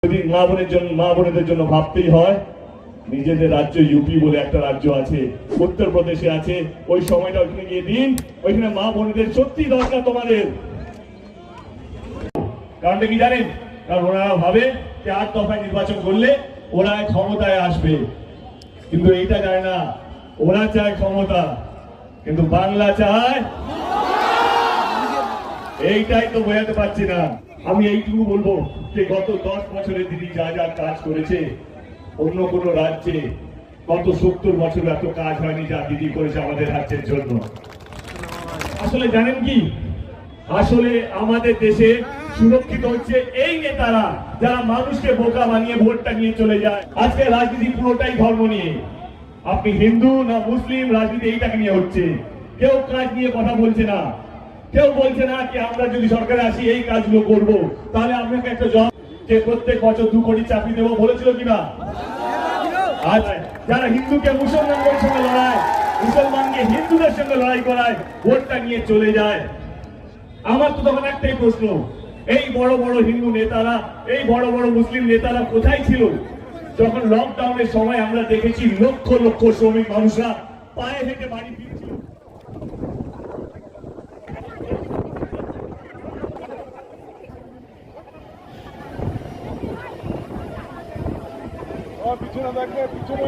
যদি মা বোনেদের জন্য ভাবতেই হয়, নিজেদের রাজ্য ইউপি বলে একটা রাজ্য আছে, উত্তরপ্রদেশে আছে, ওই সময়টা ওইখানে গিয়ে দিন। ওইখানে মা বোনেদের সত্যি দরকার তোমাদের। কারণটা কি জানেন? কারণ ওনারা ভাবে যে 8 দফায় নির্বাচন করলে ওরা ক্ষমতায় আসবে, কিন্তু এইটা জানে না, ওরা চায় ক্ষমতা, কিন্তু বাংলা চায়। এইটাই তো বোঝাতে পারছি না। আমি এইটুকু বলবো যে গত 10 বছরে দিদি যা যা কাজ করেছে, অন্য কোন রাজ্যে গত 70 বছর এত কাজ হয়নি যা দিদি করেছে আমাদের রাজ্যের জন্য। আসলে জানেন কি, আসলে আমাদের দেশে সুরক্ষিত হচ্ছে এই নেতারা যারা মানুষকে বোকা বানিয়ে ভোটটা নিয়ে চলে যায়। আজকে রাজনীতি পুরোটাই ধর্ম নিয়ে, আপনি হিন্দু না মুসলিম, রাজনীতি এইটাকে নিয়ে হচ্ছে। কেউ কাজ নিয়ে কথা বলছে না, কেউ বলছে না কি আমরা যদি সরকারে আসি এই কাজগুলো করব। তাহলে আপনাকে একটা জবাব, যে প্রত্যেক বছর 2 কোটি চাকরি দেবো বলেছিল কিনা? আজ যারা হিন্দুকে মুসলমানদের সঙ্গে লড়ায়, মুসলমানকে হিন্দুদের সঙ্গে লড়াই করায়, ভোটটা নিয়ে চলে যায়। আমার তো তখন একটাই প্রশ্ন, এই বড় বড় হিন্দু নেতারা, এই বড় বড় মুসলিম নেতারা কোথায় ছিল যখন লকডাউনের সময় আমরা দেখেছি লক্ষ লক্ষ শ্রমিক মানুষরা পায়ে হেঁটে বাড়ি ফিরছিল? পিছনে দেখবে, পিছনে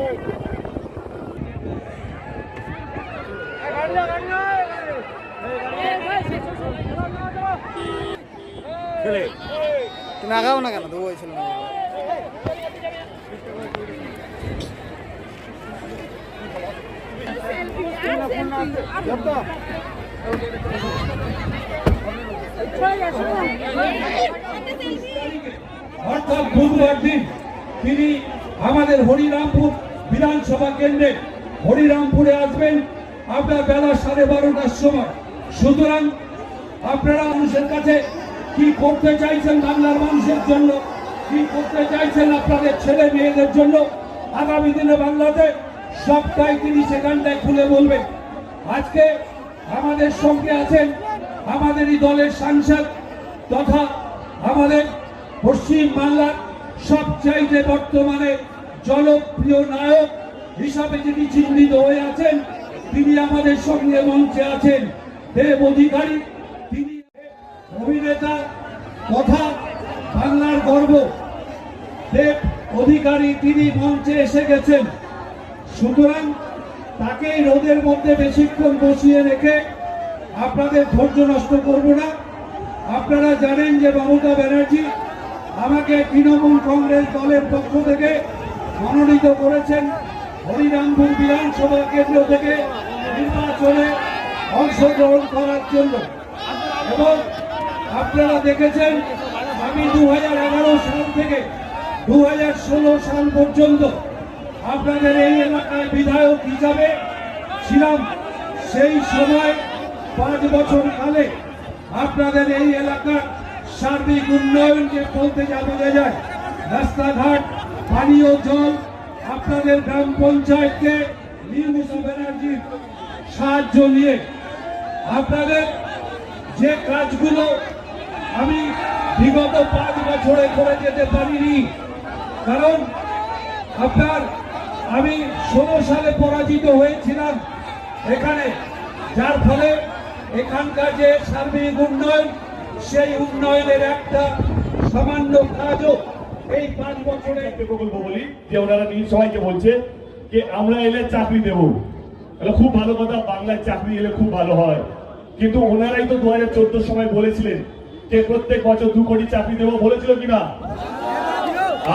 তুমি আগাও না কেন? দেবো ছিল না। অর্থাৎ বুধবার দিন তিনি আমাদের হরিরামপুর বিধানসভা কেন্দ্রে হরিরামপুরে আসবেন আপনার বেলা 12:30টার সময়। সুতরাং আপনারা মানুষের কাছে কি করতে চাইছেন, বাংলার মানুষের জন্য কি করতে চাইছেন, আপনাদের ছেলে মেয়েদের জন্য আগামী দিনে বাংলাতে, সবটাই তিনি সেখানটায় খুলে বলবেন। আজকে আমাদের সঙ্গে আছেন আমাদেরই দলের সাংসদ তথা আমাদের পশ্চিম বাংলার সবচাইতে বর্তমানে জনপ্রিয় নায়ক হিসাবে যিনি চিহ্নিত হয়ে আছেন, তিনি আমাদের সঙ্গে মঞ্চে আছেন দেব অধিকারী। তিনি অভিনেতা তথা বাংলার গর্ব দেব অধিকারী, তিনি মঞ্চে এসে গেছেন। সুতরাং তাকেই রোদের মধ্যে বেশিক্ষণ বসিয়ে রেখে আপনাদের ধৈর্য নষ্ট করব না। আপনারা জানেন যে মমতা ব্যানার্জি আমাকে তৃণমূল কংগ্রেস দলের পক্ষ থেকে মনোনীত করেছেন হরিরামপুর বিধানসভা কেন্দ্র থেকে নির্বাচনে অংশগ্রহণ করার জন্য। এবং আপনারা দেখেছেন আমি 2011 সাল থেকে 2016 সাল পর্যন্ত আপনাদের এই এলাকায় বিধায়ক হিসাবে ছিলাম। সেই সময় 5 বছর কালে আপনাদের এই এলাকার সার্বিক উন্নয়নকে বলতে যা বোঝা যায়, রাস্তাঘাট, পানীয় জল, আপনাদের গ্রাম পঞ্চায়েতকে মমতা ব্যানার্জির সাহায্য নিয়ে আপনাদের যে কাজগুলো আমি বিগত 5 বছরে করে যেতে পারিনি, কারণ আপনার আমি 16 সালে পরাজিত হয়েছিলাম এখানে, যার ফলে এখানকার যে সার্বিক উন্নয়ন, সেই উন্নয়নের একটা সামান্য কাজও এই 5 বছরে প্রকল্প বলি যে ওনারা সবাইকে বলছে যে আমরা এলে চাকরি দেবো। খুব ভালো কথা, বাংলায় চাকরি এলে খুব ভালো হয়, কিন্তু ওনারাই তো 2014 সময় বলেছিলেন যে প্রত্যেক বছর 2 কোটি চাকরি দেবো, বলেছিল কিনা?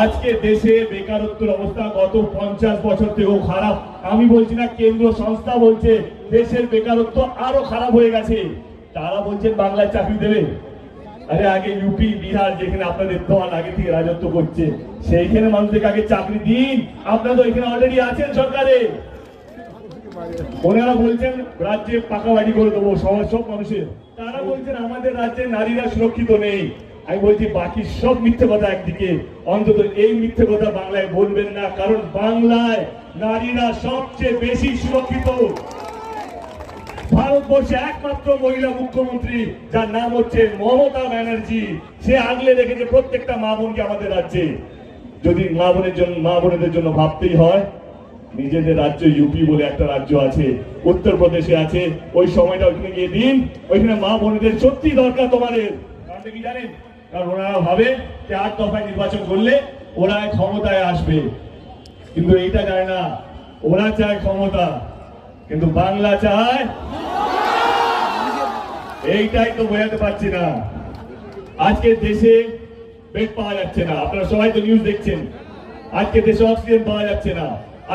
আজকে দেশে বেকারত্বের অবস্থা গত 50 বছর থেকেও খারাপ। আমি বলছি না, কেন্দ্র সংস্থা বলছে দেশের বেকারত্ব আরো খারাপ হয়ে গেছে। তারা বলছেন বাংলায় চাকরি দেবে। আরে আগে ইউপি, বিহার, যেখানে আপনাদের দল আগে থেকে রাজত্ব করছে, সেইখানে মানুষদেরকে আগে চাকরি দিন। আপনারা তো এখানে অলরেডি আছেন সরকারে। ওনারা বলছেন রাজ্যে পাকা বাড়ি করে দেবো সব মানুষের। তারা বলছেন আমাদের রাজ্যে নারীরা সুরক্ষিত নেই। আমি বলছি বাকি সব মিথ্যে কথা একদিকে, অন্তত এই মিথ্যে কথা বাংলায় বলবেন না, কারণ বাংলায় নারীরা সবচেয়ে বেশি সুরক্ষিত। ভারতবর্ষে একমাত্র মহিলা মুখ্যমন্ত্রী যার নাম হচ্ছে মমতা ব্যানার্জি, সে আগলে রেখেছে প্রত্যেকটা মা বোনকে আমাদের রাজ্যে। যদি মা বোনেদের জন্য ভাবতেই হয়, নিজেদের রাজ্য ইউপি বলে একটা রাজ্য আছে, উত্তরপ্রদেশে আছে, ওই সময়টা ওইখানে গিয়ে দিন। ওইখানে মা বোনেদের সত্যি দরকার তোমাদের। কারণটা কি জানেন? কারণ ওনারা ভাবে যে 8 দফায় নির্বাচন করলে ওরা ক্ষমতায় আসবে, কিন্তু এইটা জানে না, ওরা চায় ক্ষমতা, কিন্তু বাংলা চায়। এইটাই তো বোঝাতে পারছি না। আজকে দেশে বেড পাওয়া যাচ্ছে না, আপনারা সবাই তো নিউজ দেখছেন। আজকে দেশে অক্সিজেন পাওয়া যাচ্ছে না,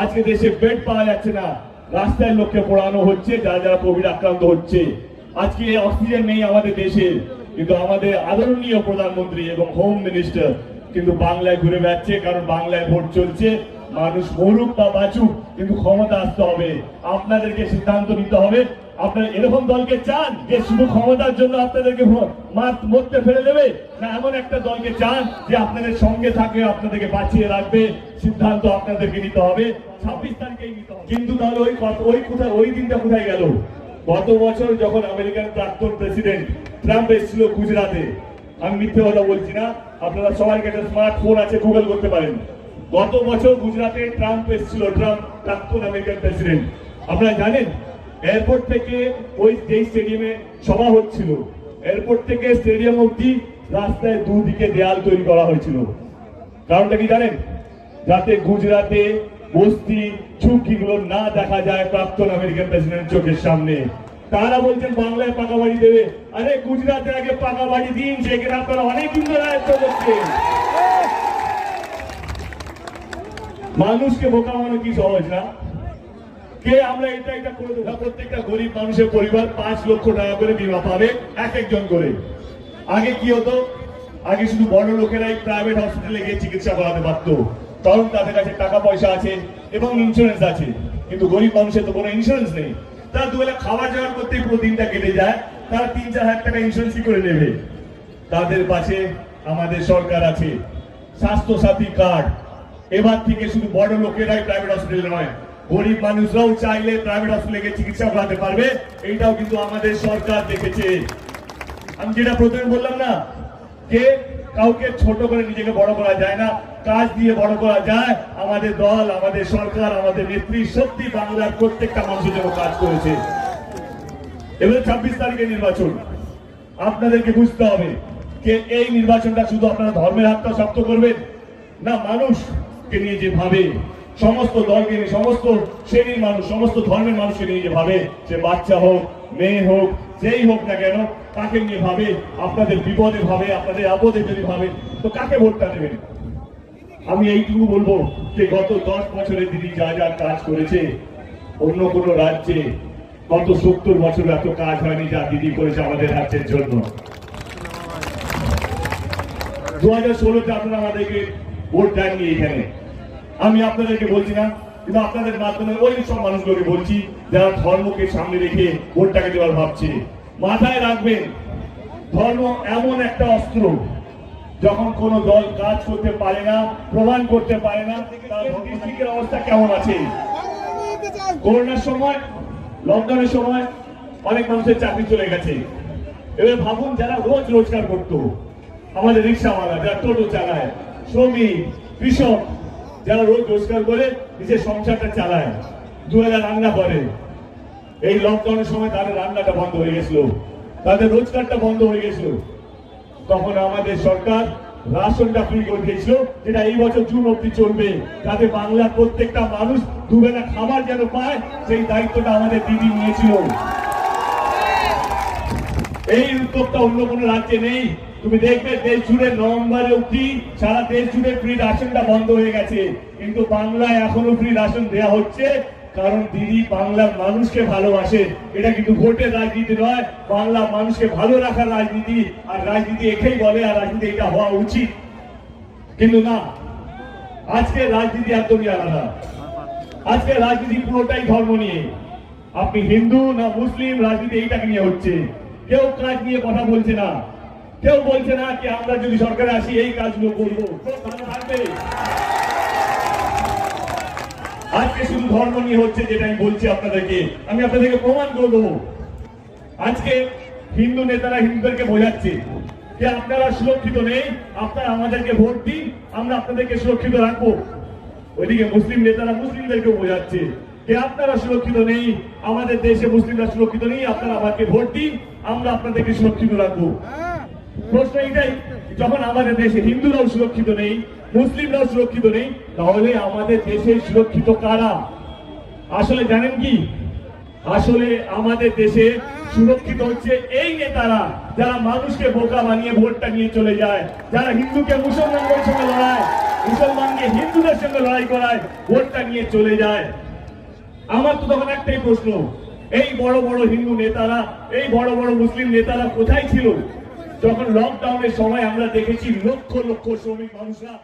আজকে দেশে বেড পাওয়া যাচ্ছে না, রাস্তায় লোককে পোড়ানো হচ্ছে যারা যারা কোভিড আক্রান্ত হচ্ছে। আজকে অক্সিজেন নেই আমাদের দেশে, কিন্তু আমাদের আদরণীয় প্রধানমন্ত্রী এবং হোম মিনিস্টার কিন্তু বাংলায় ঘুরে বেড়াচ্ছে, কারণ বাংলায় ভোট চলছে। মানুষ মরুক বা বাঁচুক, কিন্তু ক্ষমতা আসতে হবে, আপনাদেরকে সিদ্ধান্ত নিতে হবে। আপনারা এরকম দলকে চান যে শুধু ক্ষমতার জন্য আপনাদেরকে মরতে ফেলে দেবে, না এমন একটা দলকে চান যে আপনাদের সঙ্গে থাকবে, আপনাদেরকে বাঁচিয়ে রাখবে? সিদ্ধান্ত আপনাদেরকে নিতে হবে, 26 তারিখেই নিতে হবে। কিন্তু তাহলে ওই দিনটা কোথায় গেল? গত বছর যখন আমেরিকান প্রাক্তন প্রেসিডেন্ট ট্রাম্প এসেছিল গুজরাটে, আমি মিথ্যে কথা বলছি না, আপনারা সবার কাছে স্মার্টফোন আছে, গুগল করতে পারেন। গত বছর গুজরাটে ট্রাম্প এসেছিল, ট্রাম্প প্রাক্তন আমেরিকান প্রেসিডেন্ট। আপনারা জানেন এয়ারপোর্ট থেকে ওই যেই স্টেডিয়ামে সভা হচ্ছিল, এয়ারপোর্ট থেকে স্টেডিয়াম অব্দি রাস্তায় দুদিকে দেয়াল তৈরি করা হয়েছিল। কারণটা কি জানেন? যাতে গুজরাটে বস্তি ঝুঁকিগুলো না দেখা যায় প্রাক্তন আমেরিকান প্রেসিডেন্ট চোখের সামনে। তারা বলছেন বাংলায় পাকা বাড়ি দেবে। আরে গুজরাটের আগে পাকা বাড়ি দিন, সেখানে আপনারা অনেক দিন ধরে আয়ত্ত করছেন। মানুষকে বোকা বানানো কি সহজ না? কে আমরা এটা করে দেবো? প্রত্যেকটা গরিব মানুষের পরিবার 5 লক্ষ টাকা করে বীমা পাবে, এক একজন করে। আগে কি হতো? আগে শুধু বড় লোকেরাই প্রাইভেট হসপিটালে গিয়ে চিকিৎসা করাতে পারত, কারণ তাদের কাছে টাকা পয়সা আছে এবং ইন্স্যুরেন্স আছে। কিন্তু গরিব মানুষের তো কোনো ইন্স্যুরেন্স নেই। তারা দুবেলা খাবার জোগাড় করতেই পুরো দিনটা কেটে যায়, তারা 3-4 হাজার টাকা ইন্স্যুরেন্স কি করে নেবে? তাদের পাশে আমাদের সরকার আছে, স্বাস্থ্য সাথী কার্ড। এবার থেকে শুধু বড় লোকেরাই প্রাইভেট হসপিটালে নয়, গরিব মানুষরাও চাইলে প্রাইভেট হসপিটালে গিয়ে চিকিৎসা করাতে পারবে। এইটাও কিন্তু আমাদের সরকার দেখেছে। আমি যেটা প্রথমে বললাম না, যে কাউকে ছোট করে নিজেকে বড় করা যায় না, কাজ দিয়ে বড় করা যায়। আমাদের দল, আমাদের সরকার, আমাদের নেত্রী সত্যি বাংলার প্রত্যেকটা মানুষের জন্য কাজ করেছে। এবারে 26 তারিখে নির্বাচন, আপনাদেরকে বুঝতে হবে যে এই নির্বাচনটা শুধু আপনারা ধর্মের হাতটা শক্ত করবেন না, মানুষকে নিয়ে যে ভাবে, সমস্ত দলকে নিয়ে, সমস্ত শ্রেণীর মানুষ, সমস্ত ধর্মের মানুষকে নিয়ে যে ভাবে, সে বাচ্চা হোক, মেয়ে হোক, যেই হোক না কেন, তাকে নিয়ে ভাবে, আপনাদের বিপদে ভাবে, আপনাদের আপদে যদি ভাবে, তো কাকে ভোটটা দেবেন? আমি এইটুকু বলবো যে গত 10 বছরে দিদি যা যা কাজ করেছে, অন্য কোন রাজ্যে গত 70 বছর এত কাজ হয়নি যা দিদি করেছে আমাদের রাজ্যের জন্য। 2016-তে আপনারা আমাদেরকে ভোট দেননি এখানে, আমি আপনাদেরকে বলছি না, কিন্তু আপনাদের মাধ্যমে ওই সব মানুষগুলোকে বলছি যারা ধর্মকে সামনে রেখে ভোটটাকে দেওয়ার ভাবছে। মাথায় রাখবেন, ধর্ম এমন একটা অস্ত্র, যখন কোন দল কাজ করতে পারে না, প্রমাণ করতে পারে না, তার লজিস্টিকের অবস্থা কেমন আছে? করোনার সময়, লকডাউনের সময় অনেক মানুষের চাকরি চলে গেছে। এবার ভাবুন, যারা রোজ রোজগার করতো, আমাদের রিক্সাওয়ালা, যারা টোটো চালায়, শ্রমিক, কৃষক, যারা রোজ রোজগার করে নিজের সংসারটা চালায়, দুবেলা রান্না করে, এই লকডাউনের সময় তাদের রান্নাটা বন্ধ হয়ে গেছিল, তাদের রোজগারটা বন্ধ হয়ে গেছিল। তখন আমাদের সরকার রাশনটা ফ্রি করে দিয়েছিল, যেটা এই বছর জুন অব্দি চলবে, যাতে বাংলার প্রত্যেকটা মানুষ দুবেলা খাবার যেন পায়, সেই দায়িত্বটা আমাদের দিদি নিয়েছিল। এই উদ্যোগটা অন্য কোনো রাজ্যে নেই। তুমি দেখবে দেশ জুড়ে নভেম্বরে অব্দি সারা দেশ জুড়ে ফ্রি রাশনটা বন্ধ হয়ে গেছে, কিন্তু বাংলায় এখনো ফ্রি রাশন দেওয়া হচ্ছে, কারণ দিদি বাংলার মানুষকে ভালোবাসে। এটা কিন্তু ভোটের রাজনীতি নয়, বাংলার মানুষকে ভালো রাখার রাজনীতি। আর রাজনীতি একেই বলে, আর রাজনীতি এটা হওয়া উচিত, কিন্তু না, আজকে রাজনীতি একদমই আলাদা। আজকে রাজনীতি পুরোটাই ধর্ম নিয়ে। আপনি হিন্দু না মুসলিম, রাজনীতি এইটাকে নিয়ে হচ্ছে। কেউ কাজ নিয়ে কথা বলছে না, কেউ বলছে না কি আমরা যদি সরকারে আসি এই কাজগুলো করবো, ভালো থাকবে। আজকে শুধু ধর্ম নিয়ে হচ্ছে, যেটা আমি বলছি আপনাদেরকে, আমি আপনাদেরকে প্রমাণ করে দেবো। আজকে হিন্দু নেতারা হিন্দুদেরকে বোঝাচ্ছে যে আপনারা সুরক্ষিত নেই, আপনারা আমাদেরকে ভোট দিন, আমরা আপনাদেরকে সুরক্ষিত রাখবো। ওইদিকে মুসলিম নেতারা মুসলিমদেরকে বোঝাচ্ছে যে আপনারা সুরক্ষিত নেই, আমাদের দেশে মুসলিমরা সুরক্ষিত নেই, আপনারা আমাকে ভোট দিন, আমরা আপনাদেরকে সুরক্ষিত রাখবো। প্রশ্ন এটাই, যখন আমাদের দেশে হিন্দুরাও সুরক্ষিত নেই, মুসলিমরাও সুরক্ষিত নেই, তাহলে আমাদের দেশে সুরক্ষিত কারা? আসলে জানেন কি, আসলে আমাদের দেশে সুরক্ষিত হচ্ছে এই নেতারা যারা মানুষকে বোকা বানিয়ে ভোটটা নিয়ে চলে যায়, যারা হিন্দুকে মুসলমানদের সঙ্গে লড়ায়, মুসলমানকে হিন্দুদের সঙ্গে লড়াই করায়, ভোটটা নিয়ে চলে যায়। আমার তো তখন একটাই প্রশ্ন, এই বড় বড় হিন্দু নেতারা, এই বড় বড় মুসলিম নেতারা কোথায় ছিল যখন লকডাউনের সময় আমরা দেখেছি লক্ষ লক্ষ শ্রমিক মানুষরা